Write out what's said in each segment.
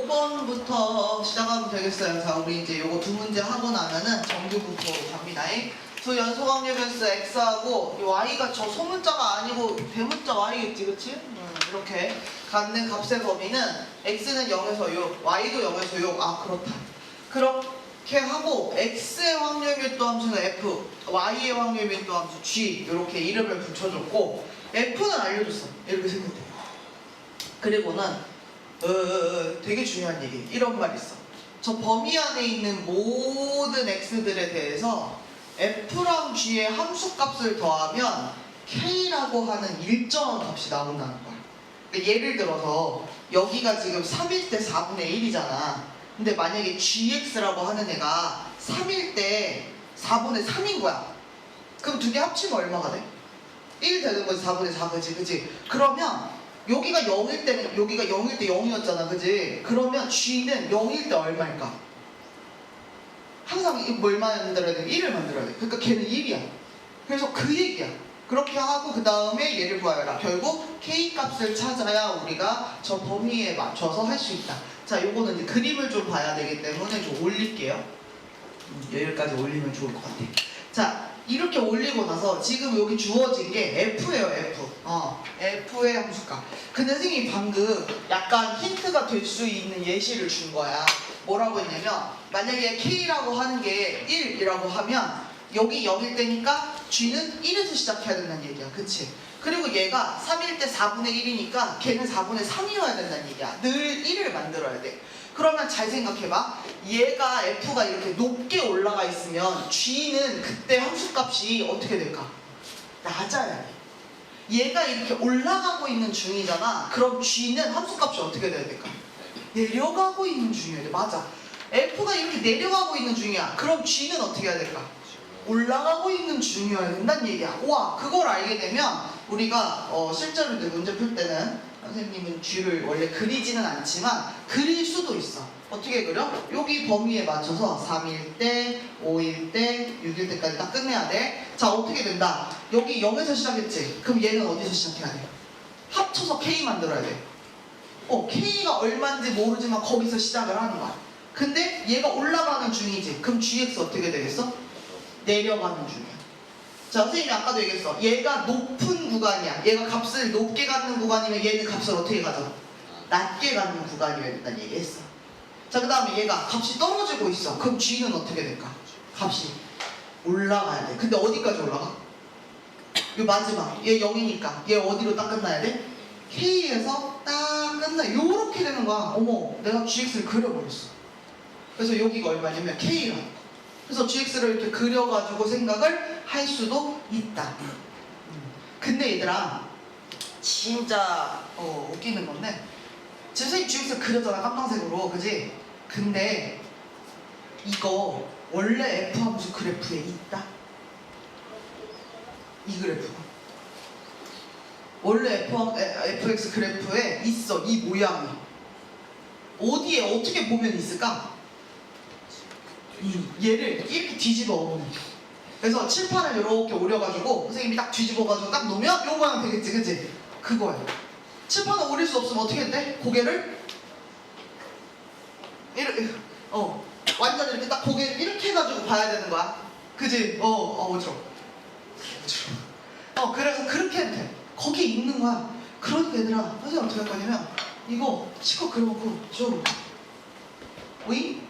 5번부터 시작하면 되겠어요. 자, 우리 이제 요거 두 문제 하고 나면은 정규분포로 갑니다. 두 연속항력변수 x하고 이 y가 저 소문자가 아니고 대문자 y겠지, 그치? 이렇게 갖는 값의 범위는 x는 0에서 6, y도 0에서 6. 아, 그렇다. 그렇게 하고 x의 확률밀도 함수는 f, y의 확률밀도 함수 g 이렇게 이름을 붙여줬고 f는 알려줬어. 이렇게 생겼대. 그리고는 되게 중요한 얘기. 이런 말 있어. 저 범위 안에 있는 모든 x들에 대해서 f랑 g의 함수값을 더하면 k라고 하는 일정한 값이 나온다는 거야. 그러니까 예를 들어서 여기가 지금 3일 때 4분의 1이잖아. 근데 만약에 gx라고 하는 애가 3일 때 4분의 3인 거야. 그럼 두 개 합치면 얼마가 돼? 1 되는 거지. 4분의 4, 그치? 그러면 여기가 0일 때는 여기가 0일 때 0이었잖아, 그지? 그러면 g는 0일 때 얼마일까? 항상 뭘 만들어야 돼? 1을 만들어야 돼. 그러니까 걔는 1이야. 그래서 그 얘기야. 그렇게 하고 그 다음에 얘를 구하여라. 결국 k 값을 찾아야 우리가 저 범위에 맞춰서 할 수 있다. 자, 요거는 이제 그림을 좀 봐야 되기 때문에 좀 올릴게요. 여기까지 올리면 좋을 것 같아. 자, 이렇게 올리고 나서 지금 여기 주어진 게 f예요, f. f의 함수값. 근데 선생님이 방금 약간 힌트가 될 수 있는 예시를 준 거야. 뭐라고 했냐면 만약에 k라고 하는 게 1이라고 하면 여기 0일 때니까 g는 1에서 시작해야 된다는 얘기야. 그치? 그리고 얘가 3일 때 4분의 1이니까 걔는 4분의 3이어야 된다는 얘기야. 늘 1을 만들어야 돼. 그러면 잘 생각해봐. 얘가 f가 이렇게 높게 올라가 있으면 g는 그때 함수값이 어떻게 될까? 낮아야 돼. 얘가 이렇게 올라가고 있는 중이잖아. 그럼 g는 함수값이 어떻게 돼야 될까? 내려가고 있는 중이어야 돼. 맞아. f가 이렇게 내려가고 있는 중이야. 그럼 g는 어떻게 해야 될까? 올라가고 있는 중이어야 된다는 얘기야. 와, 그걸 알게 되면 우리가 실제로 이제 문제 풀 때는 선생님은 g를 원래 그리지는 않지만 그릴 수도 있어. 어떻게 그려? 여기 범위에 맞춰서 3일 때, 5일 때, 6일 때까지 딱 끝내야 돼. 자, 어떻게 된다? 여기 0에서 시작했지? 그럼 얘는 어디서 시작해야 돼? 합쳐서 k 만들어야 돼. k가 얼마인지 모르지만 거기서 시작을 하는 거야. 근데 얘가 올라가는 중이지. 그럼 gx 어떻게 되겠어? 내려가는 중이야. 자, 선생님이 아까도 얘기했어. 얘가 높은 구간이야. 얘가 값을 높게 갖는 구간이면 얘는 값을 어떻게 가져? 낮게 갖는 구간이어야 된다는 얘기했어. 자, 그 다음에 얘가 값이 떨어지고 있어. 그럼 g는 어떻게 될까? 값이 올라가야 돼. 근데 어디까지 올라가? 이 마지막. 얘 0이니까 얘 어디로 딱 끝나야 돼? k에서 딱 끝나. 요렇게 되는 거야. 어머, 내가 gx를 그려버렸어. 그래서 여기가 얼마냐면 k라는 거. 그래서 gx를 이렇게 그려가지고 생각을 할 수도 있다. 근데 얘들아, 진짜 웃기는 건데 지금 선생님 gx 그렸잖아, 깜방색으로, 그지? 근데 이거 원래 f 함수 그래프에 있다. 이 그래프가 원래 fx 그래프에 있어. 이 모양이 어디에 어떻게 보면 있을까? 얘를 이렇게 뒤집어 엎는. 그래서 칠판을 이렇게 오려가지고 선생님이 딱 뒤집어가지고 딱 놓으면 요 모양 되겠지, 그치? 그거야. 칠판을 오릴 수 없으면 어떻게 했대? 고개를 이렇게 완전 이렇게 딱 고개를 이렇게 해가지고 봐야 되는 거야. 그치? 어지러워. 그래서 그렇게 해도 돼. 거기에 있는 거야. 그러니까 얘들아, 선생님 어떻게 할 거냐면 이거 실컷 그려놓고 좀 오이?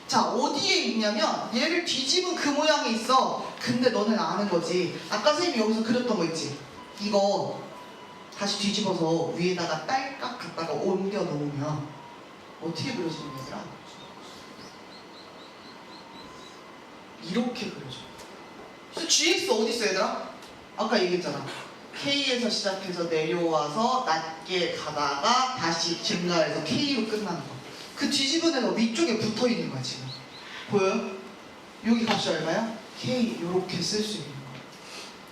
자, 어디에 있냐면 얘를 뒤집은 그 모양이 있어. 근데 너는 아는 거지. 아까 선생님이 여기서 그렸던 거 있지? 이거 다시 뒤집어서 위에다가 딸깍 갖다가 옮겨 놓으면 어떻게 그려지는 얘들아? 이렇게 그려져. 그래서 gx 어디 있어 얘들아? 아까 얘기했잖아. k에서 시작해서 내려와서 낮게 가다가 다시 증가해서 k로 끝나는 거. 그 뒤집은 애가 위쪽에 붙어 있는 거야 지금. 보여요? 여기 값이 얼마야? k 요렇게 쓸 수 있는 거야.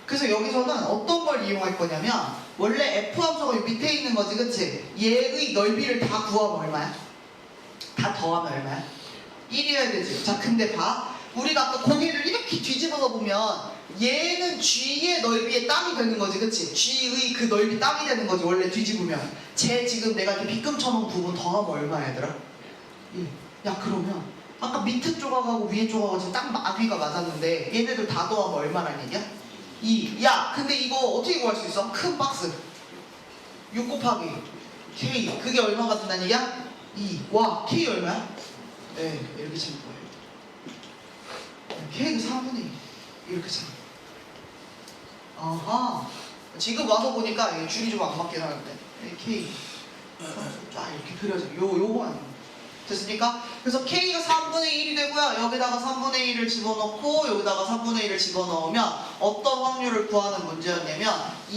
그래서 여기서는 어떤 걸 이용할 거냐면 원래 f 함수가 여기 밑에 있는 거지, 그치? 얘의 넓이를 다 구하면 얼마야? 다 더하면 얼마야? 1이어야 되지. 자, 근데 봐. 우리가 아까 고개를 이렇게 뒤집어서 보면 얘는 G의 넓이의 땅이 되는 거지, 그치? G의 그 넓이 땅이 되는 거지, 원래 뒤집으면. 쟤 지금 내가 이렇게 빗금 쳐놓은 부분 더하면 얼마야, 얘들아? 1. 야, 그러면 아까 밑에 조각하고 위에 조각하고 지금 딱 마귀가 맞았는데 얘네들 다 더하면 얼마란 얘기야? 2. 야, 근데 이거 어떻게 구할 수 있어? 큰 박스. 6 곱하기 K. 그게 얼마가 된다는 얘기야? 2. 와, K 얼마야? 네, 이렇게 찾는 거예요. K는 4분의 2. 이렇게 찾는 거예요. 아하. 지금 와서 보니까 이게 줄이 좀 안 맞긴 하는데. K. 쫙 이렇게 그려져. 요거 됐습니까? 그래서 K가 3분의 1이 되고요. 여기다가 3분의 1을 집어넣고 여기다가 3분의 1을 집어넣으면 어떤 확률을 구하는 문제였냐면 2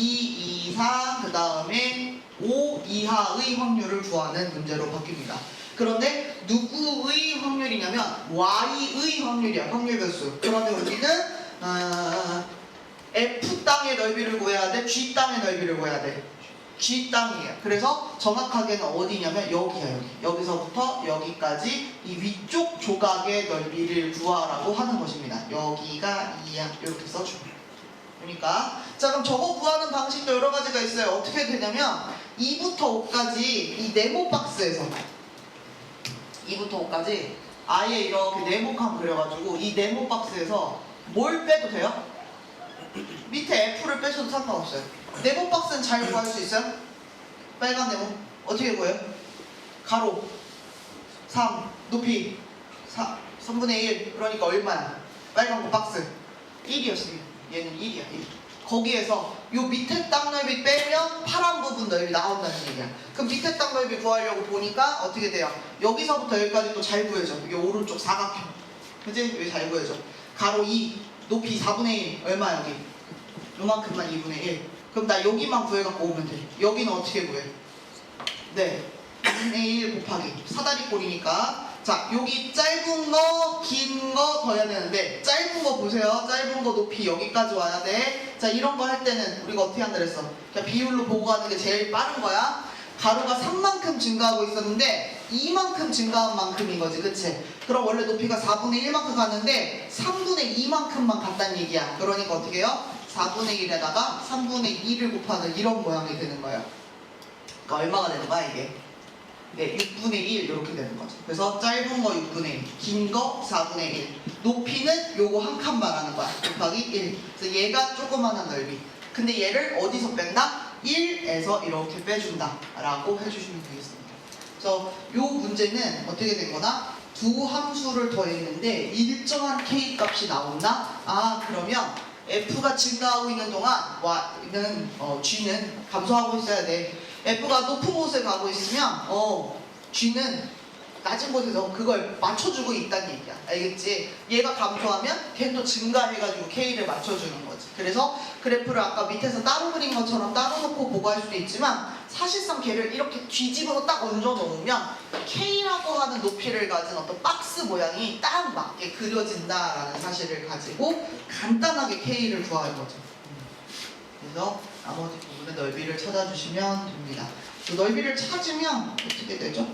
이상 그 다음에 5 이하의 확률을 구하는 문제로 바뀝니다. 그런데 누구의 확률이냐면 Y의 확률이야. 확률 변수. 그런데 우리는 F 땅의 넓이를 구해야 돼? G 땅의 넓이를 구해야 돼? G 땅이에요. 그래서 정확하게는 어디냐면 여기야, 여기. 여기서부터 여기까지 이 위쪽 조각의 넓이를 구하라고 하는 것입니다. 여기가 2야. 이렇게 써주고. 그러니까 자, 그럼 저거 구하는 방식도 여러 가지가 있어요. 어떻게 되냐면 2부터 5까지 이 네모 박스에서 2부터 5까지 아예 이렇게 네모칸 그려가지고 이 네모 박스에서 뭘 빼도 돼요? 밑에 F를 빼셔도 상관없어요. 네모 박스는 잘 구할 수 있어요? 빨간 네모 어떻게 구해요? 가로 3 높이 3분의 1 그러니까 얼마야? 빨간 거 박스 1이었어요. 얘는 1이야 1. 거기에서 요 밑에 땅 넓이 빼면 파란 부분 넓이 나온다는 얘기야. 그럼 밑에 땅 넓이 구하려고 보니까 어떻게 돼요? 여기서부터 여기까지 또 잘 구해져. 이게 오른쪽 사각형. 그치? 여기 잘 구해져. 가로 2 높이 4분의 1 얼마 여기? 요만큼만 2분의 1. 그럼 나 여기만 구해갖고 오면 돼. 여기는 어떻게 구해? 네, 2분의 1 곱하기 사다리꼴이니까 자, 여기 짧은 거, 긴 거 더해야 되는데 짧은 거 보세요. 짧은 거 높이 여기까지 와야 돼. 자, 이런 거 할 때는 우리가 어떻게 한다 그랬어? 그냥 비율로 보고 가는 게 제일 빠른 거야. 가로가 3만큼 증가하고 있었는데 2만큼 증가한 만큼인 거지, 그치? 그럼 원래 높이가 4분의 1만큼 갔는데 3분의 2만큼만 갔다는 얘기야. 그러니까 어떻게 해요? 4분의 1에다가 3분의 2를 곱하는 이런 모양이 되는 거예요. 그러니까 얼마가 되는 거야, 이게? 네, 6분의 1 이렇게 되는 거죠. 그래서 짧은 거 6분의 1, 긴 거 4분의 1. 높이는 요거 한 칸만 하는 거야. 곱하기 1. 그래서 얘가 조그만한 넓이. 근데 얘를 어디서 뺀다? 1에서 이렇게 빼준다 라고 해주시면 되겠습니다. 그래서 요 문제는 어떻게 된 거나? 두 함수를 더했는데 일정한 K 값이 나온다? 아, 그러면 F가 증가하고 있는 동안 G는 감소하고 있어야 돼. F가 높은 곳에 가고 있으면 G는 낮은 곳에서 그걸 맞춰주고 있다는 얘기야. 알겠지? 얘가 감소하면 걔도 증가해가지고 K를 맞춰주는 거지. 그래서 그래프를 아까 밑에서 따로 그린 것처럼 따로 놓고 보고 할 수도 있지만 사실상 걔를 이렇게 뒤집어서 딱 얹어 놓으면 K라고 하는 높이를 가진 어떤 박스 모양이 딱 맞게 그려진다라는 사실을 가지고 간단하게 K를 구하는 거죠. 그래서 나머지 부분의 넓이를 찾아주시면 됩니다. 그 넓이를 찾으면 어떻게 되죠?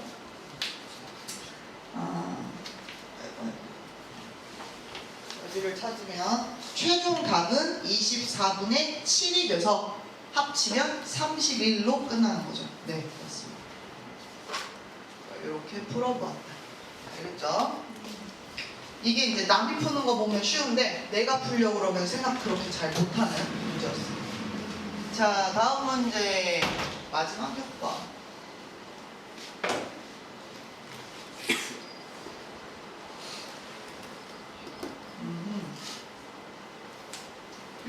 넓이를 찾으면 최종 답은 24분의 7이 돼서 합치면 31로 끝나는 거죠. 네, 맞습니다. 이렇게 풀어보았다. 알겠죠? 이게 이제 남이 푸는 거 보면 쉬운데 내가 풀려고 그러면 생각 그렇게 잘 못하는 문제였습니다. 자, 다음 문제 마지막 효과.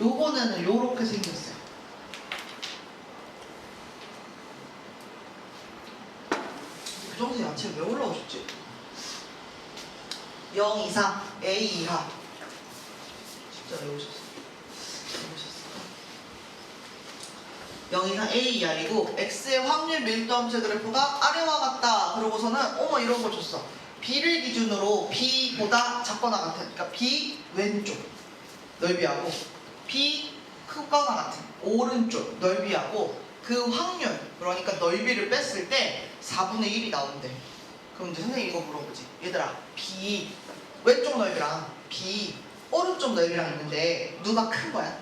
요거는 요렇게 생겼어요. 교정선 야채 왜 올라오셨지? 0 이상 A 이하. 진짜 왜 오셨어? 0 이상 A 이하이고 X의 확률 밀도함수 그래프가 아래와 같다. 그러고서는 어머 이런 거 줬어. B를 기준으로 B보다 작거나 같은, 그러니까 B 왼쪽 넓이하고 B 크거나 같은 오른쪽 넓이하고 그 확률, 그러니까 넓이를 뺐을 때 4분의 1이 나온대. 그럼 이제 선생님 이거 물어보지. 얘들아, B 왼쪽 넓이랑 B 오른쪽 넓이랑 있는데 누가 큰 거야?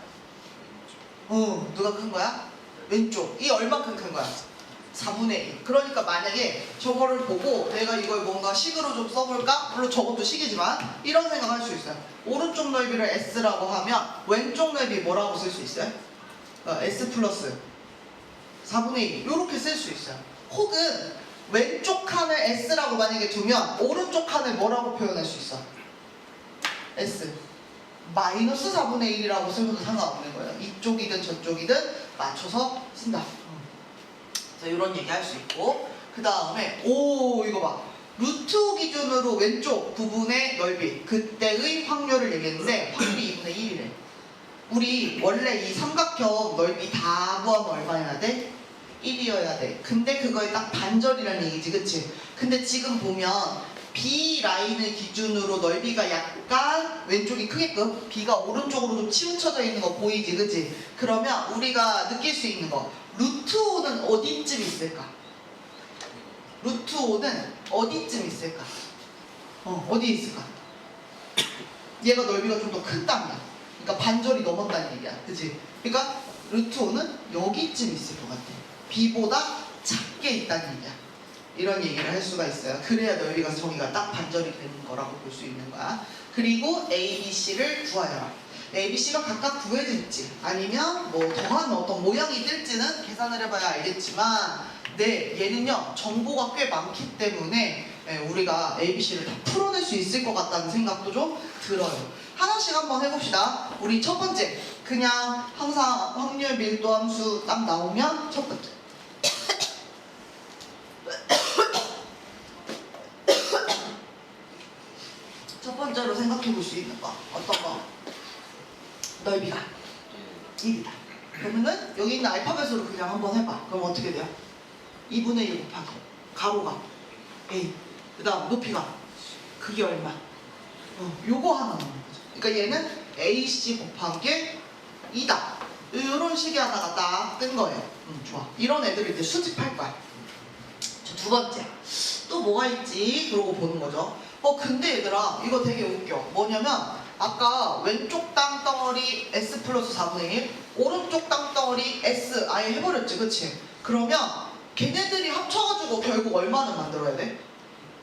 누가 큰 거야? 왼쪽. 이 얼만큼 큰 거야? 4분의 1. 그러니까 만약에 저거를 보고 내가 이걸 뭔가 식으로 좀 써볼까? 물론 저것도 식이지만 이런 생각할 수 있어요. 오른쪽 넓이를 S라고 하면 왼쪽 넓이 뭐라고 쓸 수 있어요? S 플러스 4분의 1 이렇게 쓸 수 있어요. 혹은 왼쪽 칸을 S라고 만약에 두면 오른쪽 칸을 뭐라고 표현할 수 있어? S 마이너스 4분의 1이라고 쓰면 상관없는 거예요. 이쪽이든 저쪽이든 맞춰서 쓴다. 그래서 이런 얘기 할 수 있고, 그 다음에 이거 봐. 루트 5 기준으로 왼쪽 부분의 넓이 그때의 확률을 얘기했는데 확률이 2분의 1이래. 우리 원래 이 삼각형 넓이 다 구하면 얼마여야 돼? 1이어야 돼. 근데 그거에 딱 반절이라는 얘기지, 그치? 근데 지금 보면 B 라인을 기준으로 넓이가 약간 왼쪽이 크게끔 B가 오른쪽으로 좀 치우쳐져 있는 거 보이지, 그치? 그러면 우리가 느낄 수 있는 거 루트 5는 어디쯤 있을까? 루트 5는 어디쯤 있을까? 어디 있을까? 얘가 넓이가 좀 더 큰 땅이야. 그러니까 반절이 넘었다는 얘기야, 그치? 그러니까 루트 5는 여기쯤 있을 것 같아. B보다 작게 있다는 얘기야. 이런 얘기를 할 수가 있어요. 그래야 넓이가 저기가 딱 반절이 되는 거라고 볼 수 있는 거야. 그리고 A, B, C를 구하여라. A, B, C가 각각 구해질지 아니면 뭐 더한 어떤 모양이 뜰지는 계산을 해봐야 알겠지만 얘는요 정보가 꽤 많기 때문에 우리가 A, B, C를 다 풀어낼 수 있을 것 같다는 생각도 좀 들어요. 하나씩 한번 해봅시다. 우리 첫 번째 그냥 항상 확률 밀도 함수 딱 나오면 첫 번째 첫 번째로 생각해 볼 수 있는 거 어떤 거? 넓이가 1이다. 그러면은 여기 있는 알파벳으로 그냥 한번 해봐. 그럼 어떻게 돼요? 2분의 1 곱하기 가로가 A 그 다음 높이가 그게 얼마? 요거 하나 나오는 거죠. 그러니까 얘는 AC 곱하기 2다. 이런 식의 하나가 딱 뜬 거예요. 좋아. 이런 애들을 이제 수집할 거야. 자, 두 번째 또 뭐가 있지? 그러고 보는 거죠. 근데 얘들아 이거 되게 웃겨. 뭐냐면 아까 왼쪽 땅덩어리 S 플러스 4분의 1 오른쪽 땅덩어리 S 아예 해버렸지, 그치? 그러면 걔네들이 합쳐가지고 결국 얼마는 만들어야 돼?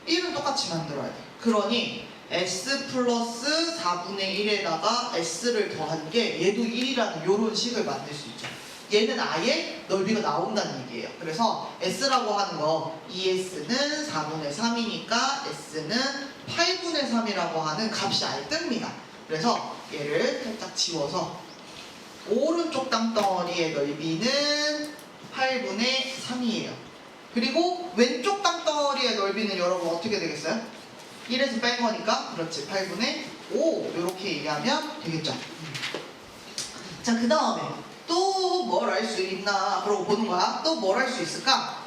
1은 똑같이 만들어야 돼. 그러니 S 플러스 4분의 1에다가 S를 더한 게 얘도 1이라는 요런 식을 만들 수 있죠. 얘는 아예 넓이가 나온다는 얘기예요. 그래서 S라고 하는 거 ES는 4분의 3이니까 S는 8분의 3이라고 하는 값이 아예 뜹니다. 그래서 얘를 살짝 지워서 오른쪽 땅덩어리의 넓이는 8분의 3이에요. 그리고 왼쪽 땅덩어리의 넓이는 여러분 어떻게 되겠어요? 1에서 뺀 거니까 그렇지 8분의 5 이렇게 얘기하면 되겠죠. 자, 그 다음에 또 뭘 알 수 있나 그러고 보는 거야. 또 뭘 할 수 있을까?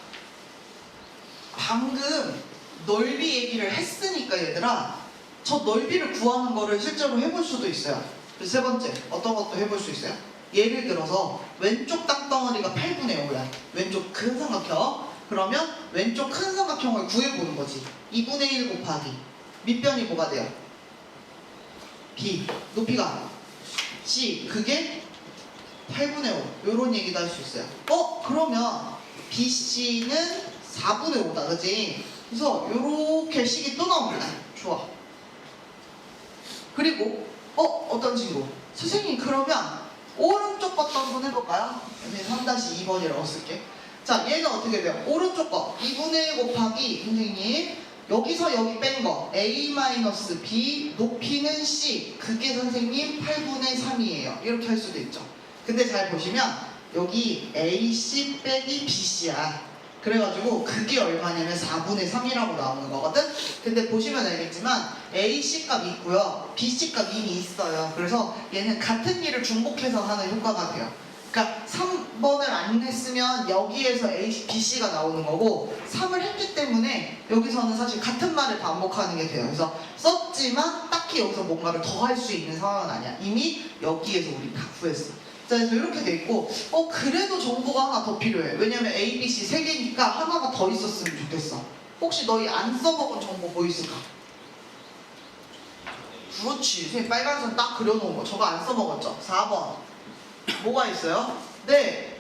방금 넓이 얘기를 했으니까 얘들아 저 넓이를 구하는 거를 실제로 해볼 수도 있어요. 그래서 세 번째 어떤 것도 해볼 수 있어요? 예를 들어서 왼쪽 땅덩어리가 8분의 5야. 왼쪽 큰 삼각형. 그러면 왼쪽 큰 삼각형을 구해보는 거지. 2분의 1 곱하기 밑변이 뭐가 돼요? B 높이가 C 그게 8분의 5 요런 얘기도 할 수 있어요. 그러면 BC는 4분의 5다 그치? 그래서 요렇게 식이 또 나옵니다. 좋아. 그리고 어떤 식으로? 선생님 그러면 오른쪽 것도 한번 해볼까요? 3-2번이라고 쓸게. 자, 얘는 어떻게 돼요? 오른쪽 거 2분의 1 곱하기 선생님 여기서 여기 뺀 거 A-B 높이는 C 그게 선생님 8분의 3이에요. 이렇게 할 수도 있죠. 근데 잘 보시면 여기 AC 빼기 BC야. 그래가지고 그게 얼마냐면 4분의 3이라고 나오는 거거든. 근데 보시면 알겠지만 AC 값 있고요 BC 값 이미 있어요. 그래서 얘는 같은 일을 중복해서 하는 효과가 돼요. 그러니까 3번을 안 했으면 여기에서 BC가 나오는 거고 3을 했기 때문에 여기서는 사실 같은 말을 반복하는 게 돼요. 그래서 썼지만 딱히 여기서 뭔가를 더 할 수 있는 상황은 아니야. 이미 여기에서 우리 다 구했어. 자, 그래서 이렇게 돼 있고 그래도 정보가 하나 더 필요해. 왜냐면 A, B, C 3개니까 하나가 더 있었으면 좋겠어. 혹시 너희 안 써먹은 정보 뭐 있을까? 그렇지. 선생님 빨간 선 딱 그려놓은 거. 저거 안 써먹었죠? 4번. 뭐가 있어요? 네.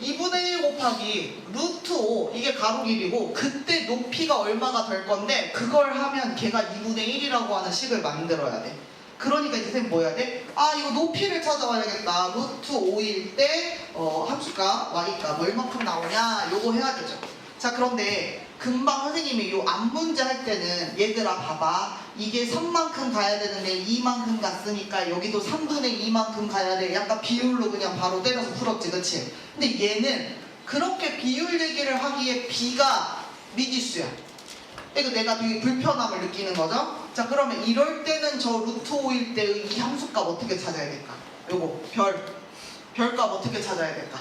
2분의 1 곱하기 루트 5. 이게 가로 길이고 그때 높이가 얼마가 될 건데 그걸 하면 걔가 2분의 1이라고 하는 식을 만들어야 돼. 그러니까 이제 선생님 뭐 해야 돼? 아 이거 높이를 찾아와야겠다. 루트 5일 때 함수값 y값 얼마큼 나오냐 요거 해야 되죠. 자 그런데 금방 선생님이 요 앞 문제 할 때는 얘들아 봐봐 이게 3만큼 가야 되는데 2만큼 갔으니까 여기도 3분의 2만큼 가야 돼. 약간 비율로 그냥 바로 때려서 풀었지 그치? 근데 얘는 그렇게 비율 얘기를 하기에 b가 미지수야. 그러니까 내가 되게 불편함을 느끼는 거죠. 자 그러면 이럴 때는 저 루트 5일 때의 이 함수값 어떻게 찾아야 될까? 요거 별값 어떻게 찾아야 될까?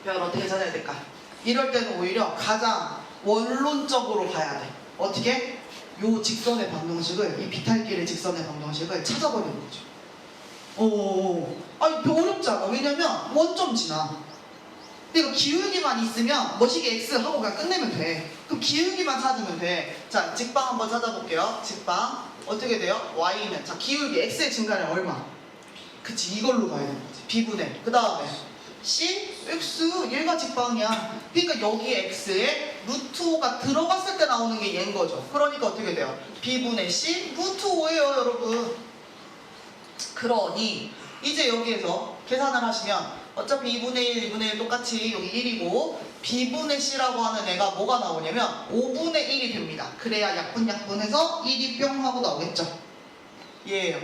별 어떻게 찾아야 될까? 이럴 때는 오히려 가장 원론적으로 가야 돼. 어떻게? 요 직선의 방정식을 이 비탈길의 직선의 방정식을 찾아버리는 거죠. 아니 어렵지 않아. 왜냐면 원점 지나. 그러니까 기울기만 있으면 뭐시기 x 하고 그냥 끝내면 돼. 그럼 기울기만 찾으면 돼. 자 직방 한번 찾아볼게요. 직방 어떻게 돼요? y는 자 기울기 x의 증가량 얼마? 그치 이걸로 가야 되는 거지. b분의 그 다음에 c x 얘가 직방이야. 그러니까 여기에 x에 루트 5가 들어갔을 때 나오는 게 얘인 거죠. 그러니까 어떻게 돼요? b분의 c 루트 5예요 여러분. 그러니 이제 여기에서 계산을 하시면 어차피 2분의 1, 2분의 1 똑같이 여기 1이고 b분의 c라고 하는 애가 뭐가 나오냐면 5분의 1이 됩니다. 그래야 약분해서 1이 뿅 하고 나오겠죠. 얘예요.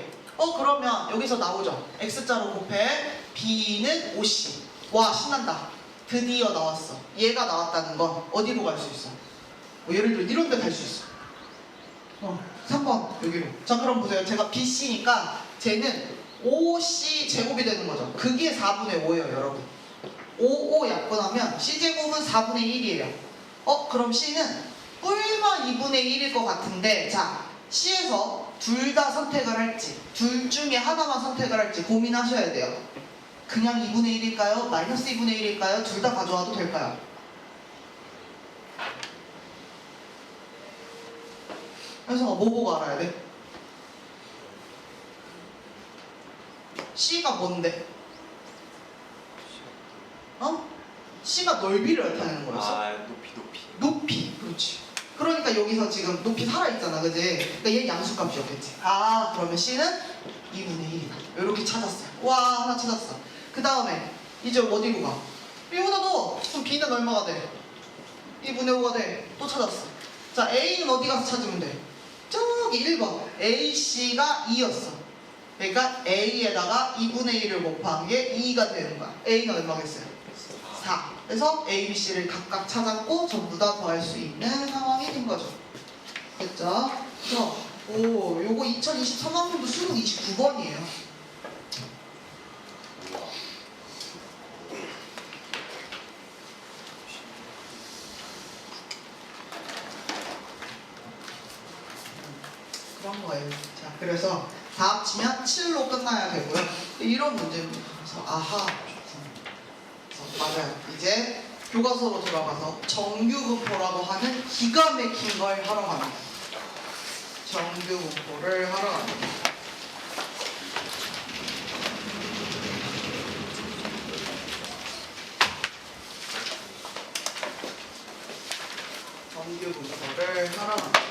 그러면 여기서 나오죠. x자로 곱해 b는 5c. 와 신난다. 드디어 나왔어. 얘가 나왔다는 건 어디로 갈 수 있어? 예를 들어 이런 데 갈 수 있어. 3번 여기로. 자 그럼 보세요. 제가 bc니까 쟤는 5c 제곱이 되는 거죠. 그게 4분의 5예요 여러분. 5 약분하면 c제곱은 4분의 1이에요. 그럼 c는 뿔마 2분의 1일 것 같은데 자 c에서 둘 다 선택을 할지 둘 중에 하나만 선택을 할지 고민하셔야 돼요. 그냥 2분의 1일까요? 마이너스 2분의 1일까요? 둘 다 가져와도 될까요? 그래서 뭐 보고 알아야 돼? C가 뭔데? C가 넓이를 나타내는 거였어? 높이. 그렇지. 그러니까 여기서 지금 높이 살아있잖아, 그지? 그러니까 얘 양수값이었겠지. 그러면 C는 2분의 1이다. 이렇게 찾았어요. 와, 하나 찾았어. 그 다음에 이제 어디로 가? 여기다 넣어. 그럼 B는 얼마가 돼? 2분의 5가 돼. 또 찾았어. 자, A는 어디 가서 찾으면 돼? 저기 1번. AC가 2였어. 그러니까 A에다가 2분의 1을 곱한 게 2가 되는 거야. A는 얼마겠어요? 4. 그래서 A, B, C를 각각 찾았고 전부 다 더할 수 있는 상황이 된 거죠. 됐죠? 그래서 요거 2023학년도 수능 29번이에요. 그런 거예요. 자, 그래서 다 합치면 7로 끝나야 되고요. 이런 문제입니다. 그래서 아하, 좋군. 그래서 맞아요. 이제 교과서로 돌아가서 정규분포라고 하는 기가 막힌 걸 하러 갑니다. 정규분포를 하러 갑니다. 정규분포를 하러 갑니다.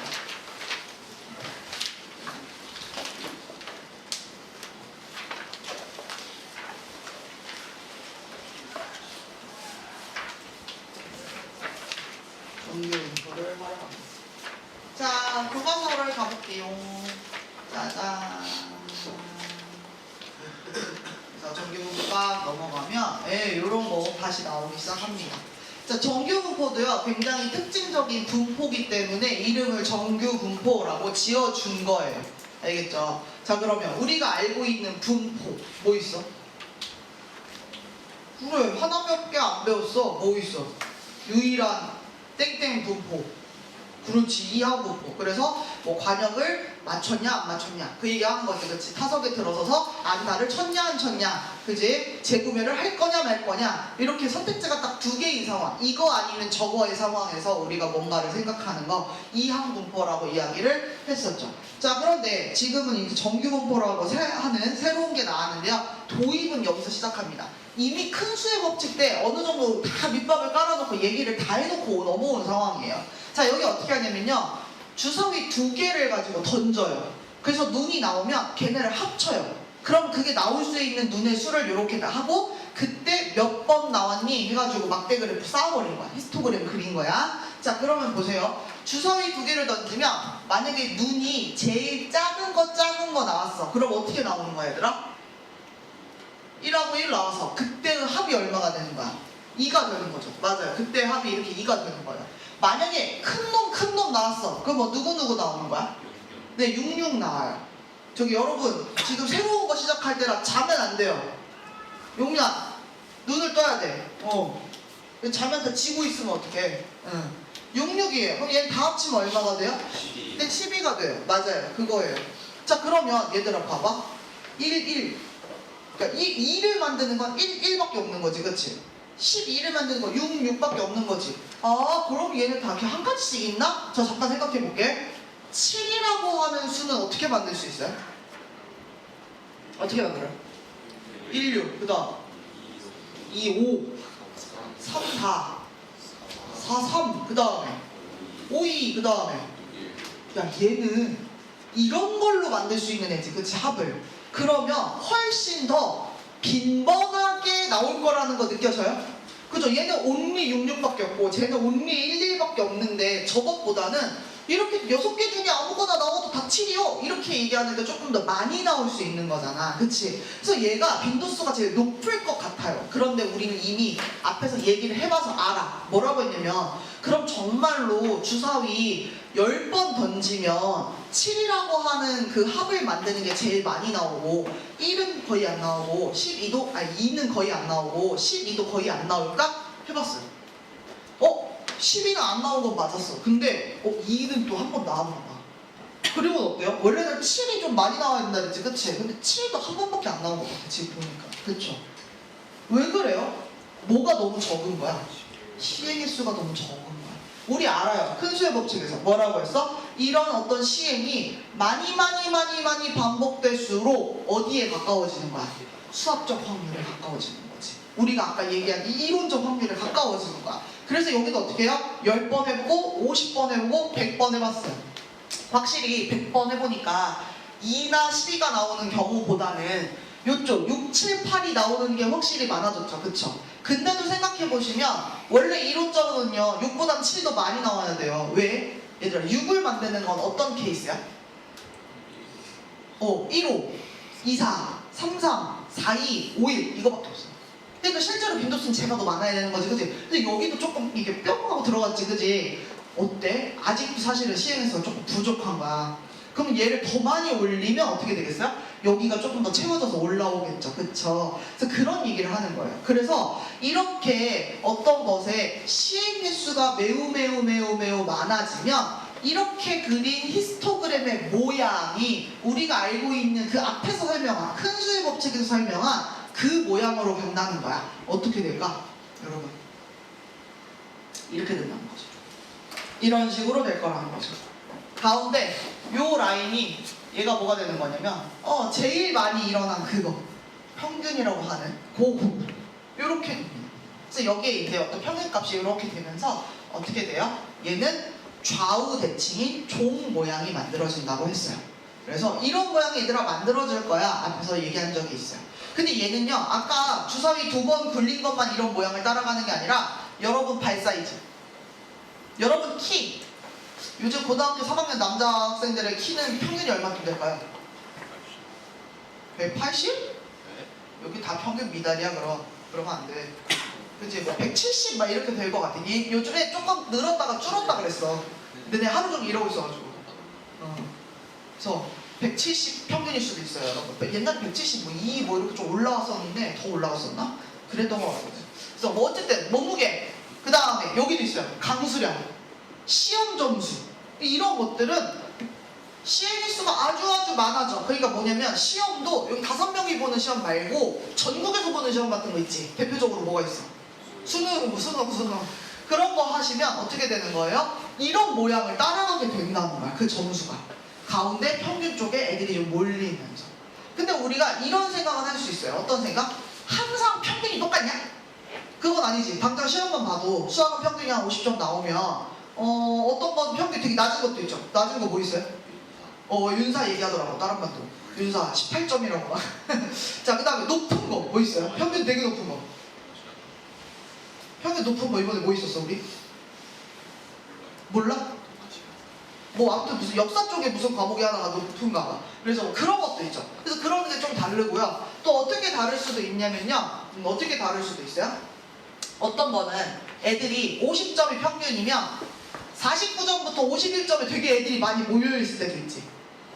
정규분포를 하러 갑니다. 자, 교과서를 가볼게요. 짜잔. 그래서 정규분포가 넘어가면 이런 거 다시 나오기 시작합니다. 자, 정규분포도요 굉장히 특징적인 분포기 때문에 이름을 정규분포라고 지어준 거예요. 알겠죠? 자, 그러면 우리가 알고 있는 분포 뭐 있어? 그래, 하나밖에 안 배웠어. 뭐 있어? 유일한 땡땡 분포 그렇지. 이하분포. 그래서 뭐 관역을 맞췄냐 안 맞췄냐 그 얘기하는 거지. 그렇지. 타석에 들어서서 안타를 쳤냐 안 쳤냐, 그지? 재구매를 할 거냐 말 거냐, 이렇게 선택지가 딱 두 개인 상황, 이거 아니면 저거의 상황에서 우리가 뭔가를 생각하는 거 이항분포라고 이야기를 했었죠. 자, 그런데 지금은 이제 정규분포라고 하는 새로운 게 나왔는데요. 도입은 여기서 시작합니다. 이미 큰 수의 법칙 때 어느 정도 다 밑밥을 깔아놓고 얘기를 다 해놓고 넘어온 상황이에요. 자, 여기 어떻게 하냐면요, 주사위 두 개를 가지고 던져요. 그래서 눈이 나오면 걔네를 합쳐요. 그럼 그게 나올 수 있는 눈의 수를 이렇게 다 하고, 그때 몇 번 나왔니 해가지고 막대 그래프 쌓아버린 거야. 히스토그램 그린 거야. 자, 그러면 보세요. 주사위 두 개를 던지면 만약에 눈이 제일 작은 거 나왔어. 그럼 어떻게 나오는 거야, 얘들아? 1하고 1 나와서 그때는 합이 얼마가 되는 거야? 2가 되는 거죠. 맞아요. 그때 합이 이렇게 2가 되는 거예요. 만약에 큰 놈 나왔어. 그럼 뭐 누구 나오는 거야? 네, 66 나와요. 저기 여러분, 지금 새로운 거 시작할 때라 자면 안 돼요. 용미야, 눈을 떠야 돼. 자면 다 지고 있으면 어떡해. 66이에요. 그럼 얘는 다 합치면 얼마가 돼요? 12. 네, 12가 돼요. 맞아요. 그거예요. 자, 그러면 얘들아 봐봐. 1. 그러니까 2를 만드는 건 1밖에 없는 거지, 그치? 12를 만드는 거 6밖에 없는 거지. 아, 그럼 얘는 다 이렇게 한 가지씩 있나? 저 잠깐 생각해 볼게. 7이라고 하는 수는 어떻게 만들 수 있어요? 어떻게 만들어요? 1, 6, 그 다음 2, 5, 3, 4, 4, 3, 그 다음에 5, 2, 그 다음에 야, 얘는 이런 걸로 만들 수 있는 애지, 그치? 합을. 그러면 훨씬 더 빈번하게 나올 거라는 거 느껴져요? 그죠? 얘는 only 66밖에 없고 쟤는 only 11밖에 없는데 저것보다는 이렇게 6개 중에 아무거나 나와도 다 7이요 이렇게 얘기하니까 조금 더 많이 나올 수 있는 거잖아, 그치? 그래서 얘가 빈도수가 제일 높을 것 같아요. 그런데 우리는 이미 앞에서 얘기를 해봐서 알아. 뭐라고 했냐면, 그럼 정말로 주사위 10번 던지면 7이라고 하는 그 합을 만드는 게 제일 많이 나오고 1은 거의 안 나오고 2는 거의 안 나오고 12도 거의 안 나올까? 해봤어요. 12는 안 나온 건 맞았어. 근데 2는 또 한 번 나왔나 봐. 그리고 어때요? 원래는 7이 좀 많이 나와야 된다 그랬지, 그치? 근데 7도 한 번밖에 안 나온 것 같아, 지금 보니까. 그쵸? 왜 그래요? 뭐가 너무 적은 거야? 시행의 수가 너무 적은 거야. 우리 알아요. 큰 수의 법칙에서 뭐라고 했어? 이런 어떤 시행이 많이 반복될수록 어디에 가까워지는 거야? 수학적 확률에 가까워지는 거지. 우리가 아까 얘기한 이 이론적 확률에 가까워지는 거야. 그래서 여기도 어떻게 해요? 10번 해보고 50번 해보고 100번 해봤어요. 확실히 100번 해보니까 2나 12가 나오는 경우보다는 요쪽 6, 7, 8이 나오는 게 확실히 많아졌죠. 그쵸? 근데도 생각해보시면 원래 이론적으로는요 6보단 7이 더 많이 나와야 돼요. 왜? 얘들아, 6을 만드는 건 어떤 케이스야? 1, 5, 2, 4, 3, 3, 4, 2, 5, 1 이거밖에 없어요. 그러니까 실제로 빈도수는 제가 더 많아야 되는 거지, 그치? 근데 여기도 조금 이게 뿅 하고 들어갔지, 그치? 어때? 아직도 사실은 시행에서 조금 부족한 거야. 그럼 얘를 더 많이 올리면 어떻게 되겠어요? 여기가 조금 더 채워져서 올라오겠죠, 그쵸? 그래서 그런 얘기를 하는 거예요. 그래서 이렇게 어떤 것에 시행 횟수가 매우 많아지면 이렇게 그린 히스토그램의 모양이 우리가 알고 있는 그 앞에서 설명한 큰 수의 법칙에서 설명한 그 모양으로 변하는 거야. 어떻게 될까? 여러분, 이렇게 된다는 거죠. 이런 식으로 될 거라는 거죠. 가운데 요 라인이 얘가 뭐가 되는 거냐면 제일 많이 일어난 그거 평균이라고 하는 고급 요렇게 됩니다. 그래서 여기에 이제 어떤 평균값이 이렇게 되면서 어떻게 돼요? 얘는 좌우 대칭인 종 모양이 만들어진다고 했어요. 그래서 이런 모양이 얘들아 만들어질 거야. 앞에서 얘기한 적이 있어요. 근데 얘는요, 아까 주사위 2번 굴린 것만 이런 모양을 따라가는 게 아니라 여러분 발 사이즈, 여러분 키, 요즘 고등학교 3학년 남자 학생들의 키는 평균이 얼마큼 될까요? 180? 여기 다 평균 미달이야. 그러면 안 돼. 그치? 뭐 170 막 이렇게 될 것 같아. 요즘에 조금 늘었다가 줄었다 그랬어. 근데 내가 하루 종일 이러고 있어가지고. 그래서 170 평균일 수도 있어요, 여러분. 옛날에 170 뭐 이렇게 좀 올라왔었는데 더 올라갔었나? 그랬던 것 같거든. 그래서 뭐 어쨌든 몸무게, 그 다음에 여기도 있어요. 강수량, 시험 점수. 이런 것들은 시행일수가 아주 많아져. 그러니까 뭐냐면 시험도 여기 5명이 보는 시험 말고 전국에서 보는 시험 같은 거 있지. 대표적으로 뭐가 있어? 수능. 그런 거 하시면 어떻게 되는 거예요? 이런 모양을 따라가게 된다는 거야. 그 점수가 가운데 평균 쪽에 애들이 좀 몰리면서. 근데 우리가 이런 생각은 할 수 있어요. 어떤 생각? 항상 평균이 똑같냐? 그건 아니지. 당장 시험만 봐도 수학은 평균이 한 50점 나오면 어떤 건 평균이 되게 낮은 것도 있죠. 낮은 거 뭐 있어요? 윤사 얘기하더라고. 다른 반도 윤사 18점이라고 막. 자, 그 다음에 높은 거 뭐 있어요? 평균 되게 높은 거. 평균 높은 거 이번에 뭐 있었어 우리? 몰라? 뭐 아무튼 무슨 역사 쪽에 무슨 과목이 하나가 높은가 봐. 그래서 뭐 그런 것도 있죠. 그래서 그런 게 좀 다르고요. 또 어떻게 다를 수도 있냐면요. 어떻게 다를 수도 있어요? 어떤 거는 애들이 50점이 평균이면 49점부터 51점에 되게 애들이 많이 모여있을 때도 있지.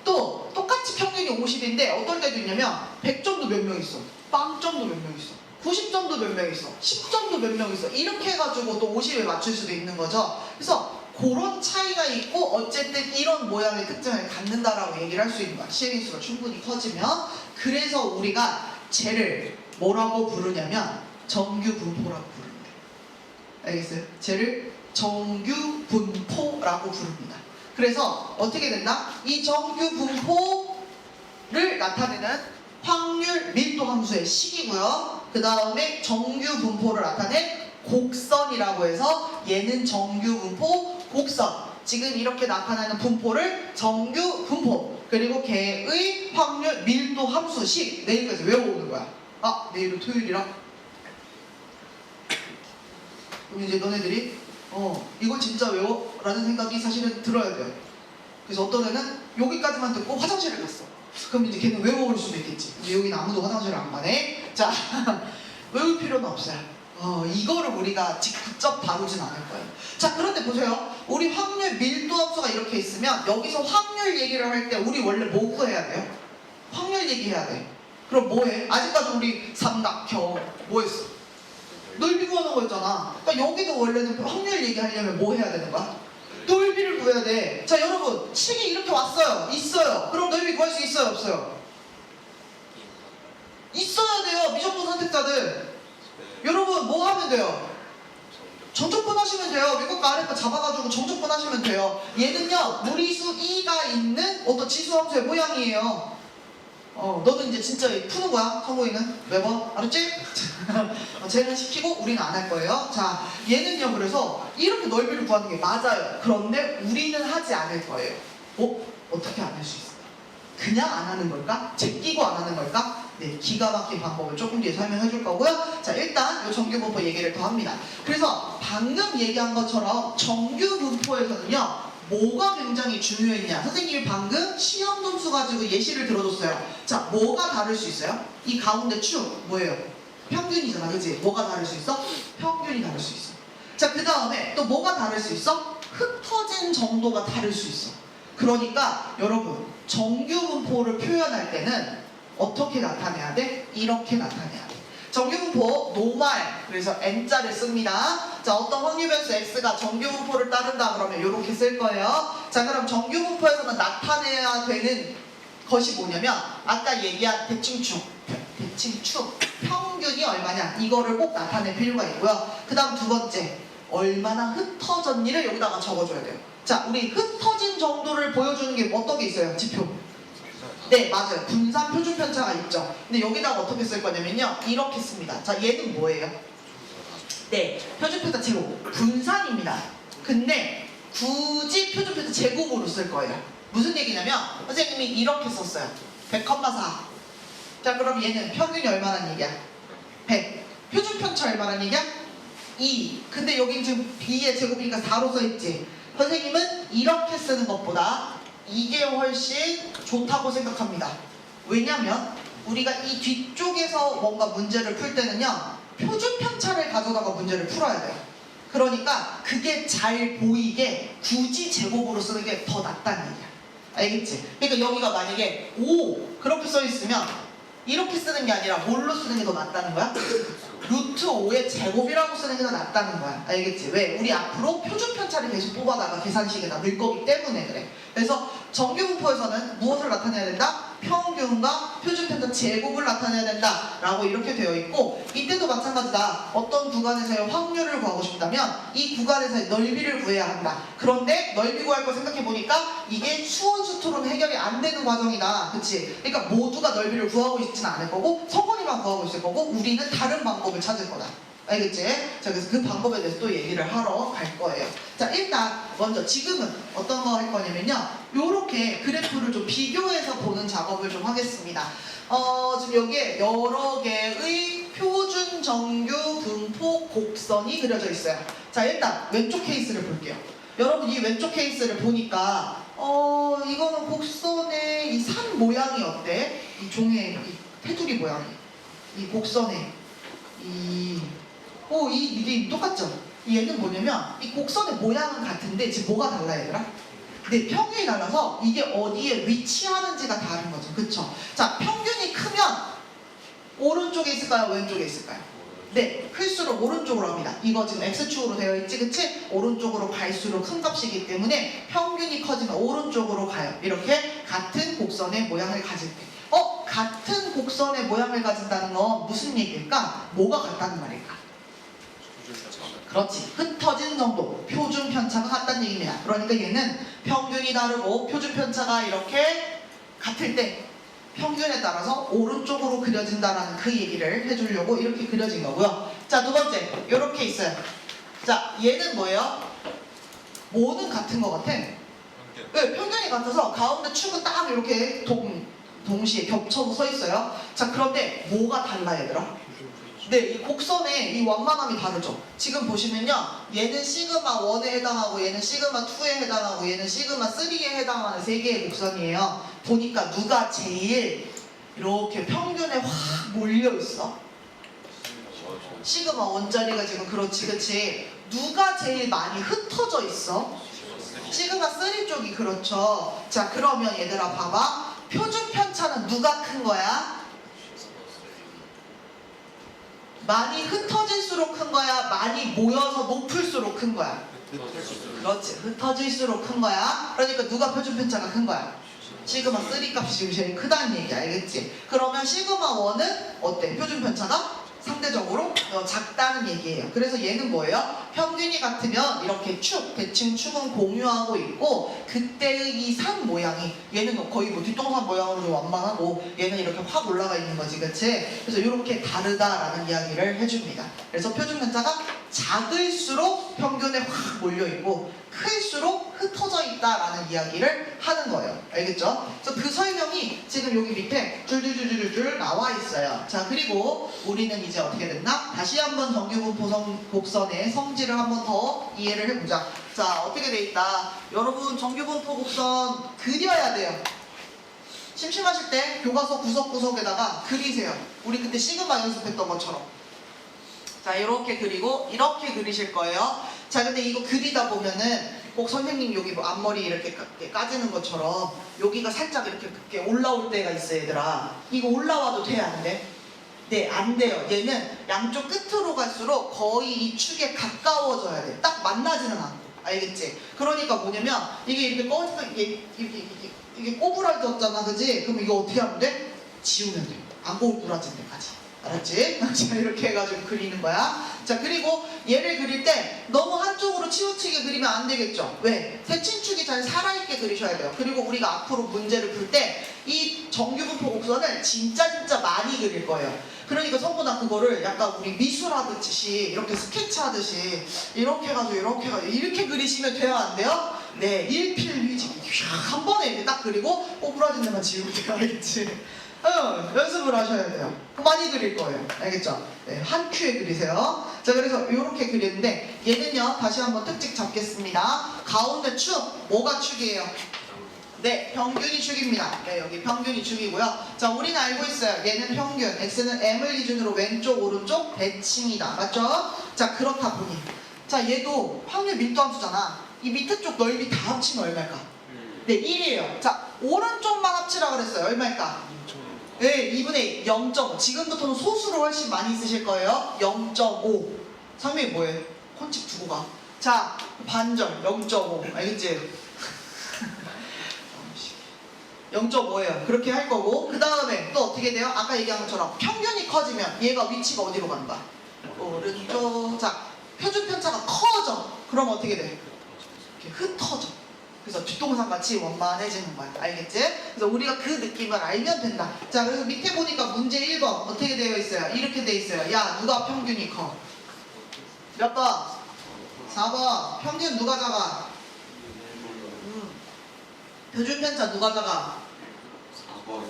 또 똑같이 평균이 50인데 어떨 때도 있냐면 100점도 몇 명 있어. 빵점도 몇 명 있어. 90점도 몇 명 있어. 10점도 몇 명 있어. 이렇게 해가지고 또 50에 맞출 수도 있는 거죠. 그래서 그런 차이가 있고 어쨌든 이런 모양의 특징을 갖는다라고 얘기를 할 수 있는 거야. 시행일수가 충분히 커지면. 그래서 우리가 쟤를 뭐라고 부르냐면 정규분포라고 부릅니다. 알겠어요? 쟤를 정규분포라고 부릅니다. 그래서 어떻게 된다? 이 정규분포를 나타내는 확률 밀도 함수의 식이고요. 그 다음에 정규분포를 나타낸 곡선이라고 해서 얘는 정규분포 곡선. 지금 이렇게 나타나는 분포를 정규분포. 그리고 걔의 확률 밀도 함수식. 내일까지 외워오는 거야. 아, 내일은 토요일이라? 그럼 이제 너네들이 이걸 진짜 외워? 라는 생각이 사실은 들어야 돼요. 그래서 어떤 애는 여기까지만 듣고 화장실을 갔어. 그럼 이제 걔는 외워올 수도 있겠지. 근데 여기는 아무도 화장실을 안 가네. 자, 외울 필요는 없어요. 이거를 우리가 직접 다루진 않을 거예요. 자, 그런데 보세요. 우리 확률 밀도 함수가 이렇게 있으면 여기서 확률 얘기를 할 때 우리 원래 뭐 구해야 돼요? 확률 얘기해야 돼. 그럼 뭐 해? 아직까지 우리 삼각형 뭐 했어? 넓이 구하는 거였잖아. 그러니까 여기도 원래는 확률 얘기하려면 뭐 해야 되는 거야? 넓이를 구해야 돼. 자, 여러분 식이 이렇게 왔어요. 있어요. 그럼 넓이 구할 수 있어요? 없어요? 있어야 돼요. 미적분 선택자들. 여러분 뭐 하면 돼요? 정적분 하시면 돼요. 위급과 아래과 잡아가지고 정적분 하시면 돼요. 얘는요 무리수 2가 있는 어떤 지수 함수의 모양이에요. 너는 이제 진짜 푸는 거야. 성공이는 매번 알았지? 쟤는 시키고 우리는 안 할 거예요. 자, 얘는요 그래서 이렇게 넓이를 구하는 게 맞아요. 그런데 우리는 하지 않을 거예요. 어떻게 안 할 수 있을까? 그냥 안 하는 걸까? 제끼고 안 하는 걸까? 네, 기가 막힌 방법을 조금 뒤에 설명해 줄 거고요. 자, 일단 이 정규분포 얘기를 더 합니다. 그래서 방금 얘기한 것처럼 정규분포에서는요 뭐가 굉장히 중요했냐? 선생님이 방금 시험 점수 가지고 예시를 들어줬어요. 자, 뭐가 다를 수 있어요? 이 가운데 축 뭐예요? 평균이잖아, 그치? 뭐가 다를 수 있어? 평균이 다를 수 있어. 자, 그 다음에 또 뭐가 다를 수 있어? 흩어진 정도가 다를 수 있어. 그러니까 여러분 정규분포를 표현할 때는 어떻게 나타내야 돼? 이렇게 나타내야 돼. 정규분포 노말, 그래서 n자를 씁니다. 자, 어떤 확률변수 x가 정규분포를 따른다 그러면 이렇게 쓸 거예요. 자, 그럼 정규분포에서는 나타내야 되는 것이 뭐냐면 아까 얘기한 대칭축 평균이 얼마냐 이거를 꼭 나타낼 필요가 있고요. 그 다음 두 번째, 얼마나 흩어졌니를 여기다가 적어줘야 돼요. 자, 우리 흩어진 정도를 보여주는 게 어떤 게 있어요? 지표. 네, 맞아요. 분산 표준 편차가 있죠. 근데 여기다가 어떻게 쓸 거냐면요 이렇게 씁니다. 자, 얘는 뭐예요? 네, 표준 편차 제곱 분산입니다. 근데 굳이 표준 편차 제곱으로 쓸 거예요. 무슨 얘기냐면 선생님이 이렇게 썼어요. 100,4. 자, 그럼 얘는 평균이 얼마나 얘기야? 100. 표준 편차 얼마나 얘기야? 2. 근데 여기 지금 b의 제곱이니까 4로 써있지. 선생님은 이렇게 쓰는 것보다 이게 훨씬 좋다고 생각합니다. 왜냐면 우리가 이 뒤쪽에서 뭔가 문제를 풀 때는요 표준 편차를 가져다가 문제를 풀어야 돼요. 그러니까 그게 잘 보이게 굳이 제곱으로 쓰는 게 더 낫다는 얘기야. 알겠지? 그러니까 여기가 만약에 5 그렇게 써 있으면 이렇게 쓰는 게 아니라 뭘로 쓰는 게 더 낫다는 거야? 루트 5의 제곱이라고 쓰는 게 더 낫다는 거야. 알겠지? 왜? 우리 앞으로 표준 편차를 계속 뽑아다가 계산식에다 넣을 거기 때문에 그래. 그래서 정규분포에서는 무엇을 나타내야 된다? 평균과 표준 편차 제곱을 나타내야 된다 라고 이렇게 되어 있고, 이때도 마찬가지다. 어떤 구간에서의 확률을 구하고 싶다면 이 구간에서의 넓이를 구해야 한다. 그런데 넓이 구할 거 생각해보니까 이게 수원수투로는 해결이 안 되는 과정이다. 그치? 그러니까 모두가 넓이를 구하고 있지는 않을 거고 성건이만 구하고 있을 거고 우리는 다른 방법을 찾을 거다. 알겠지? 자, 그래서 그 방법에 대해서 또 얘기를 하러 갈 거예요. 자, 일단 먼저 지금은 어떤 거 할 거냐면요, 요렇게 그래프를 좀 비교해서 보는 작업을 좀 하겠습니다. 지금 여기에 여러 개의 표준 정규 분포 곡선이 그려져 있어요. 자, 일단 왼쪽 케이스를 볼게요. 여러분 이 왼쪽 케이스를 보니까 이거는 곡선의 이 산 모양이 어때? 이 종의 이 테두리 모양이, 이 곡선의 이게 똑같죠? 얘는 뭐냐면 이 곡선의 모양은 같은데 지금 뭐가 달라 얘들아? 네, 평균이 달라서 이게 어디에 위치하는지가 다른 거죠. 그쵸? 자, 평균이 크면 오른쪽에 있을까요? 왼쪽에 있을까요? 네, 클수록 오른쪽으로 합니다. 이거 지금 X축으로 되어 있지, 그치? 오른쪽으로 갈수록 큰 값이기 때문에 평균이 커지면 오른쪽으로 가요. 이렇게 같은 곡선의 모양을 가질 때. 같은 곡선의 모양을 가진다는 건 무슨 얘기일까? 뭐가 같다는 말일까? 그렇지, 흩어진 정도, 표준 편차가 같다는 얘기입니다. 그러니까 얘는 평균이 다르고 표준 편차가 이렇게 같을 때 평균에 따라서 오른쪽으로 그려진다라는 그 얘기를 해주려고 이렇게 그려진 거고요. 자, 두 번째, 이렇게 있어요. 자, 얘는 뭐예요? 뭐는 같은 것 같아? 네, 평균이 같아서 가운데 축은 딱 이렇게 동시에 겹쳐서 서 있어요. 자, 그런데 뭐가 달라 얘들아? 네, 이 곡선의 이 완만함이 다르죠. 지금 보시면요, 얘는 시그마 1에 해당하고 얘는 시그마 2에 해당하고 얘는 시그마 3에 해당하는 세 개의 곡선이에요. 보니까 누가 제일 이렇게 평균에 확 몰려 있어? 시그마 1짜리가 지금 그렇지, 그치? 누가 제일 많이 흩어져 있어? 시그마 3 쪽이 그렇죠. 자, 그러면 얘들아 봐봐, 표준 편차는 누가 큰 거야? 많이 흩어질수록 큰 거야? 많이 모여서 높을수록 큰 거야? 그렇지, 흩어질수록 큰 거야. 그러니까 누가 표준 편차가 큰 거야? 시그마 3 값이 지금 제일 크다는 얘기 알겠지? 그러면 시그마 1은 어때? 표준 편차가 상대적으로 작다는 얘기예요. 그래서 얘는 뭐예요? 평균이 같으면 이렇게 대칭 축은 공유하고 있고, 그때의 이 산 모양이, 얘는 거의 뭐 뒷동산 모양으로 좀 완만하고 얘는 이렇게 확 올라가 있는 거지, 그치? 그래서 이렇게 다르다라는 이야기를 해줍니다. 그래서 표준 편차가 작을수록 평균에 확 몰려있고 클수록 흩어져 있다라는 이야기를 하는 거예요. 알겠죠? 그래서 그 설명이 지금 여기 밑에 줄줄줄줄줄 나와 있어요. 자, 그리고 우리는 이제 어떻게 됐나? 다시 한번 정규분포 곡선의 성질을 한번 더 이해를 해보자. 자, 어떻게 돼 있다? 여러분 정규분포 곡선 그려야 돼요. 심심하실 때 교과서 구석구석에다가 그리세요. 우리 그때 시그마 연습했던 것처럼. 자, 이렇게 그리고 이렇게 그리실 거예요. 자, 근데 이거 그리다 보면은 꼭 선생님 여기 뭐 앞머리 이렇게 까지는 것처럼 여기가 살짝 이렇게 올라올 때가 있어요, 얘들아. 이거 올라와도 돼, 안 돼? 네, 안 돼요. 얘는 양쪽 끝으로 갈수록 거의 이 축에 가까워져야 돼. 딱 만나지는 않고. 알겠지? 그러니까 뭐냐면 이게 이렇게 이게 꼬부라졌잖아, 그지? 그럼 이거 어떻게 하면 돼? 지우면 돼. 안 꼬부라진 데까지. 알았지? 자, 이렇게 해가지고 그리는 거야. 자, 그리고 얘를 그릴 때 너무 한쪽으로 치우치게 그리면 안 되겠죠? 왜? 대칭축이 잘 살아있게 그리셔야 돼요. 그리고 우리가 앞으로 문제를 풀 때 이 정규분포 곡선을 진짜 많이 그릴 거예요. 그러니까 성분아 그거를 약간 우리 미술하듯이 이렇게 스케치하듯이 이렇게 해가지고 이렇게 그리시면 돼요, 안 돼요? 네, 일필휘지기 한 번에 이렇게 딱 그리고 꼬부라진 데만 지우면 돼요. 알겠지? 연습을 하셔야 돼요. 많이 그릴 거예요. 알겠죠? 네, 한 큐에 그리세요. 자, 그래서 이렇게 그리는데 얘는요, 다시 한번 특징 잡겠습니다. 가운데 축, 뭐가 축이에요? 네, 평균이 축입니다. 네, 여기 평균이 축이고요. 자, 우리는 알고 있어요. 얘는 평균, x는 m을 기준으로 왼쪽, 오른쪽 대칭이다. 맞죠? 자, 그렇다 보니 자, 얘도 확률 밀도함수잖아. 이 밑에 쪽 넓이 다 합치면 얼마일까? 네, 1이에요. 자, 오른쪽만 합치라 그랬어요. 얼마일까? 네, 2분의 0.5. 지금부터는 소수로 훨씬 많이 쓰실 거예요. 0.5. 상명이 뭐예요? 콘칩 두고 가. 자, 반절 0.5. 알겠지? 0.5예요. 그렇게 할 거고, 그 다음에 또 어떻게 돼요? 아까 얘기한 것처럼 평균이 커지면 얘가 위치가 어디로 가는 거야? 오른쪽. 자, 표준 편차가 커져. 그럼 어떻게 돼? 이렇게 흩어져. 그래서 뒷동산 같이 원만해지는 거야. 알겠지? 그래서 우리가 그 느낌을 알면 된다. 자, 그래서 밑에 보니까 문제 1번 어떻게 되어 있어요? 이렇게 되어 있어요. 야, 누가 평균이 커? 몇 번? 4번. 평균 누가 작아? 표준 편차 누가 작아? 4번.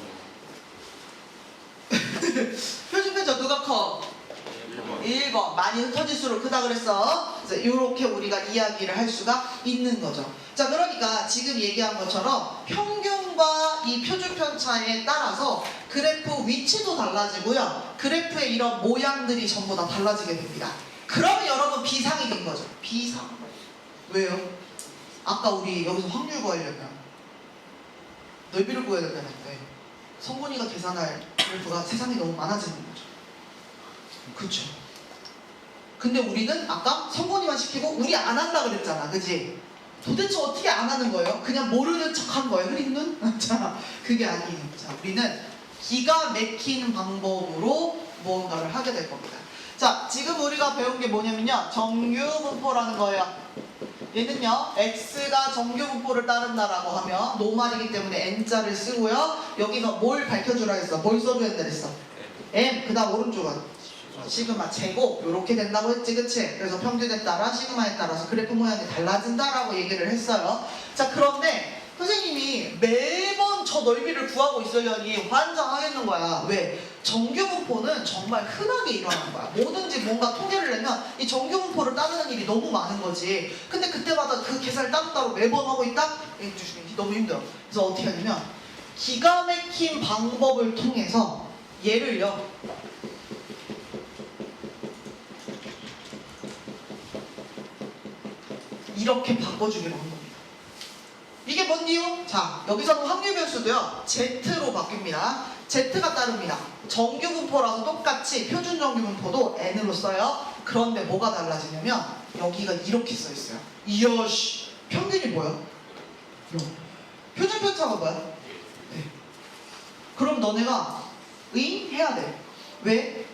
표준 편차 누가 커? 1번. 많이 흩어질수록 크다 그랬어. 그래서 이렇게 우리가 이야기를 할 수가 있는 거죠. 자, 그러니까 지금 얘기한 것처럼 평균과 이 표준 편차에 따라서 그래프 위치도 달라지고요. 그래프의 이런 모양들이 전부 다 달라지게 됩니다. 그러면 여러분 비상이 된 거죠. 비상. 왜요? 아까 우리 여기서 확률 구하려면 넓이를 구해야 된다는데 성곤이가 계산할 그래프가 세상에 너무 많아지는 거죠. 그쵸? 근데 우리는 아까 성곤이만 시키고 우리 안 한다 그랬잖아. 그지? 도대체 어떻게 안 하는 거예요? 그냥 모르는 척 한 거예요? 흐린 눈? 자, 그게 아니에요. 자, 우리는 기가 막힌 방법으로 무언가를 하게 될 겁니다. 자, 지금 우리가 배운 게 뭐냐면요. 정규분포라는 거예요. 얘는요, x가 정규분포를 따른다라고 하면 노말이기 때문에 n자를 쓰고요. 여기서 뭘 밝혀주라 했어? 뭘 써줘야 된다 했어? m. 그 다음 오른쪽은 시그마 제곱 이렇게 된다고 했지, 그치? 그래서 평균에 따라 시그마에 따라서 그래프 모양이 달라진다라고 얘기를 했어요. 자, 그런데 선생님이 매번 저 넓이를 구하고 있으려니 환장하겠는 거야. 왜? 정규분포는 정말 흔하게 일어나는 거야. 뭐든지 뭔가 통계를 내면 이 정규분포를 따르는 일이 너무 많은 거지. 근데 그때마다 그 계산을 따로따로 매번 하고 있다? 너무 힘들어. 그래서 어떻게 하냐면 기가 막힌 방법을 통해서 얘를요, 이렇게 바꿔주기로 한 겁니다. 이게 뭔데요? 자, 여기서는 확률 변수도요, Z로 바뀝니다. Z가 따릅니다. 정규분포라서 똑같이 표준 정규분포도 N으로 써요. 그런데 뭐가 달라지냐면 여기가 이렇게 써 있어요. 이야, 씨. 평균이 뭐야? 표준 편차가 뭐야? 네. 그럼 너네가 응? 해야 돼. 왜?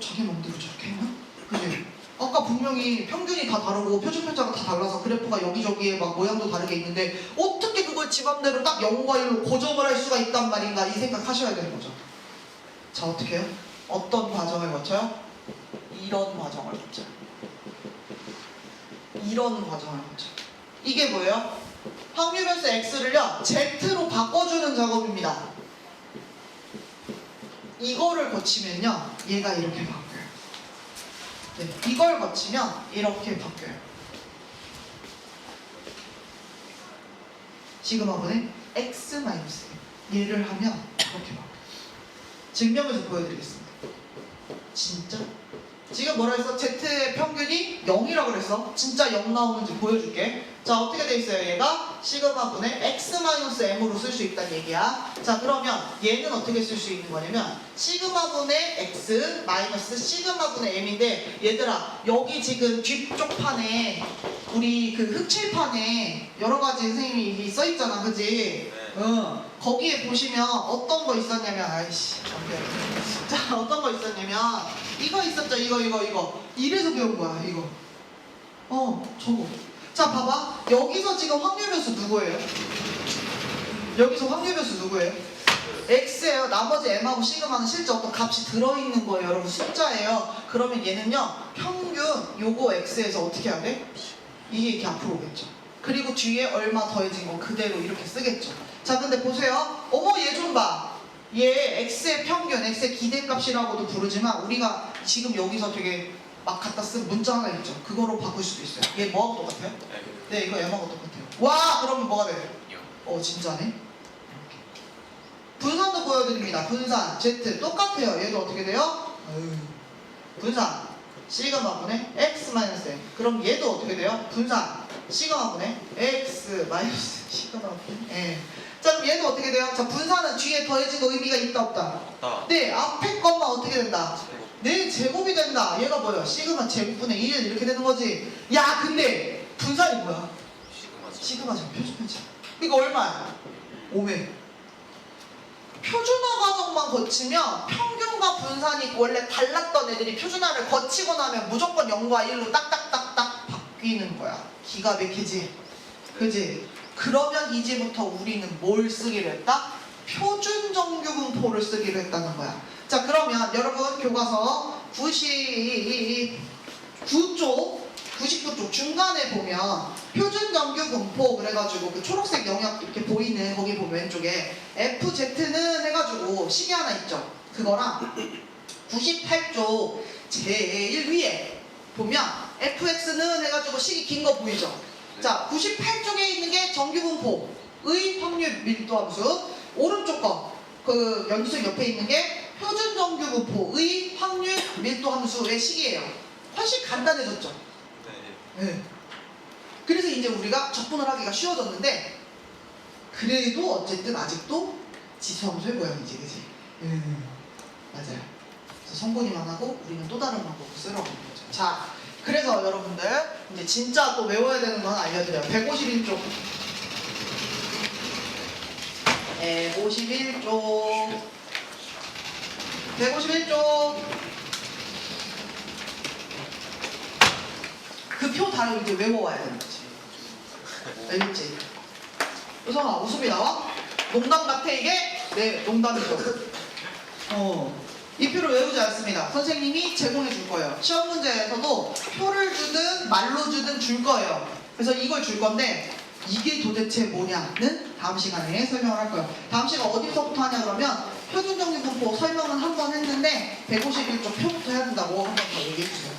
자기 맘대로 저렇게 했나? 그지? 아까 분명히 평균이 다 다르고 표준 편차가 다 달라서 그래프가 여기저기에 막 모양도 다르게 있는데 어떻게 그걸 지 맘대로 딱 0과 1로 고정을 할 수가 있단 말인가, 이 생각 하셔야 되는 거죠. 자, 어떻게 해요? 어떤 과정을 거쳐요? 이런 과정을 거쳐요. 이런 과정을 거쳐요. 이게 뭐예요? 확률 변수 x를요, z로 바꿔주는 작업입니다. 이거를 거치면요, 얘가 이렇게 바뀌어요. 네, 이걸 거치면 이렇게 바뀌어요. 시그마분의 x 마이너스 얘를 하면 이렇게 바뀌어요. 증명해서 보여드리겠습니다. 진짜? 지금 뭐라 했어? Z의 평균이 0이라고 그랬어. 진짜 0 나오는지 보여줄게. 자, 어떻게 돼 있어요? 얘가 시그마분의 x-m으로 쓸 수 있다는 얘기야. 자, 그러면 얘는 어떻게 쓸 수 있는 거냐면 시그마분의 x 마이너스 시그마분의 m인데, 얘들아 여기 지금 뒤쪽 판에 우리 그 흑칠판에 여러 가지 선생님이 써 있잖아, 그지? 응. 거기에 보시면 어떤 거 있었냐면, 아이씨, 안 돼. 자, 어떤 거 있었냐면 이거 있었죠. 이거 이래서 배운 거야. 이거 저거. 자, 봐봐. 여기서 지금 확률 변수 누구예요? 여기서 확률 변수 누구예요? x예요. 나머지 m하고 시그마는 실제 어떤 값이 들어있는 거예요. 여러분, 숫자예요. 그러면 얘는요, 평균 요거 x에서 어떻게 해야 돼? 이게 이렇게 앞으로 오겠죠. 그리고 뒤에 얼마 더해진 건 그대로 이렇게 쓰겠죠. 자, 근데 보세요. 어머, 얘 좀 봐. 얘 x의 평균, x의 기대값이라고도 부르지만 우리가 지금 여기서 되게 막 갖다 쓴 문자 하나 있죠. 그거로 바꿀 수도 있어요. 얘 뭐하고 똑같아요? 네, 이거 얘하고 똑같아요. 와, 그러면 뭐가 돼요? 진짜네. 이렇게. 분산도 보여드립니다. 분산 z 똑같아요. 얘도 어떻게 돼요? 분산 시그마분의 x-m. 그럼 얘도 어떻게 돼요? 분산 시그마분의 x 마이너스 시그마분의 자, 그럼 얘도 어떻게 돼요? 자, 분사는 뒤에 더해진 거 의미가 있다 없다? 없다. 네, 앞에 것만 어떻게 된다? 네, 제곱이 된다. 얘가 뭐야? 시그마 제곱분의 1 이렇게 되는 거지. 야, 근데 분산이 뭐야? 시그마 제곱 표준편이지. 이거 얼마야? 5매. 표준화 과정만 거치면 평균과 분산이 원래 달랐던 애들이 표준화를 거치고 나면 무조건 0과 1로 딱딱딱딱 바뀌는 거야. 기가 막히지? 그지? 그러면 이제부터 우리는 뭘 쓰기로 했다? 표준 정규분포를 쓰기로 했다는 거야. 자, 그러면 여러분 교과서 99쪽 중간에 보면 표준 정규분포 그래가지고 그 초록색 영역 이렇게 보이는 거기 보면 왼쪽에 FZ는 해가지고 식이 하나 있죠. 그거랑 98쪽 제일 위에 보면 FX는 해가지고 식이 긴 거 보이죠. 자, 98쪽에 있는 게 정규분포의 확률 밀도함수, 오른쪽 거 그 연두색 옆에 있는 게 표준 정규분포의 확률 밀도함수의 식이에요. 훨씬 간단해졌죠. 네. 그래서 이제 우리가 적분을 하기가 쉬워졌는데 그래도 어쨌든 아직도 지수함수의 모양이지, 그지? 맞아요. 그래서 성분이만 하고 우리는 또 다른 방법을 쓰러 가는 거죠. 자, 그래서 여러분들 이제 진짜 또 외워야 되는 건 알려드려요. 151쪽 151쪽 그 표 다 이제 외워와야 되는 거지. 알겠지? 우성아, 웃음이 나와? 농담 같아 이게? 네, 농담이죠. 이 표를 외우지 않습니다. 선생님이 제공해 줄 거예요. 시험 문제에서도 표를 주든 말로 주든 줄 거예요. 그래서 이걸 줄 건데 이게 도대체 뭐냐는 다음 시간에 설명을 할 거예요. 다음 시간 어디서부터 하냐 그러면 표준정규분포 설명은 한 번 했는데 151쪽 표부터 해야 된다고 한 번 더 얘기해 주세요.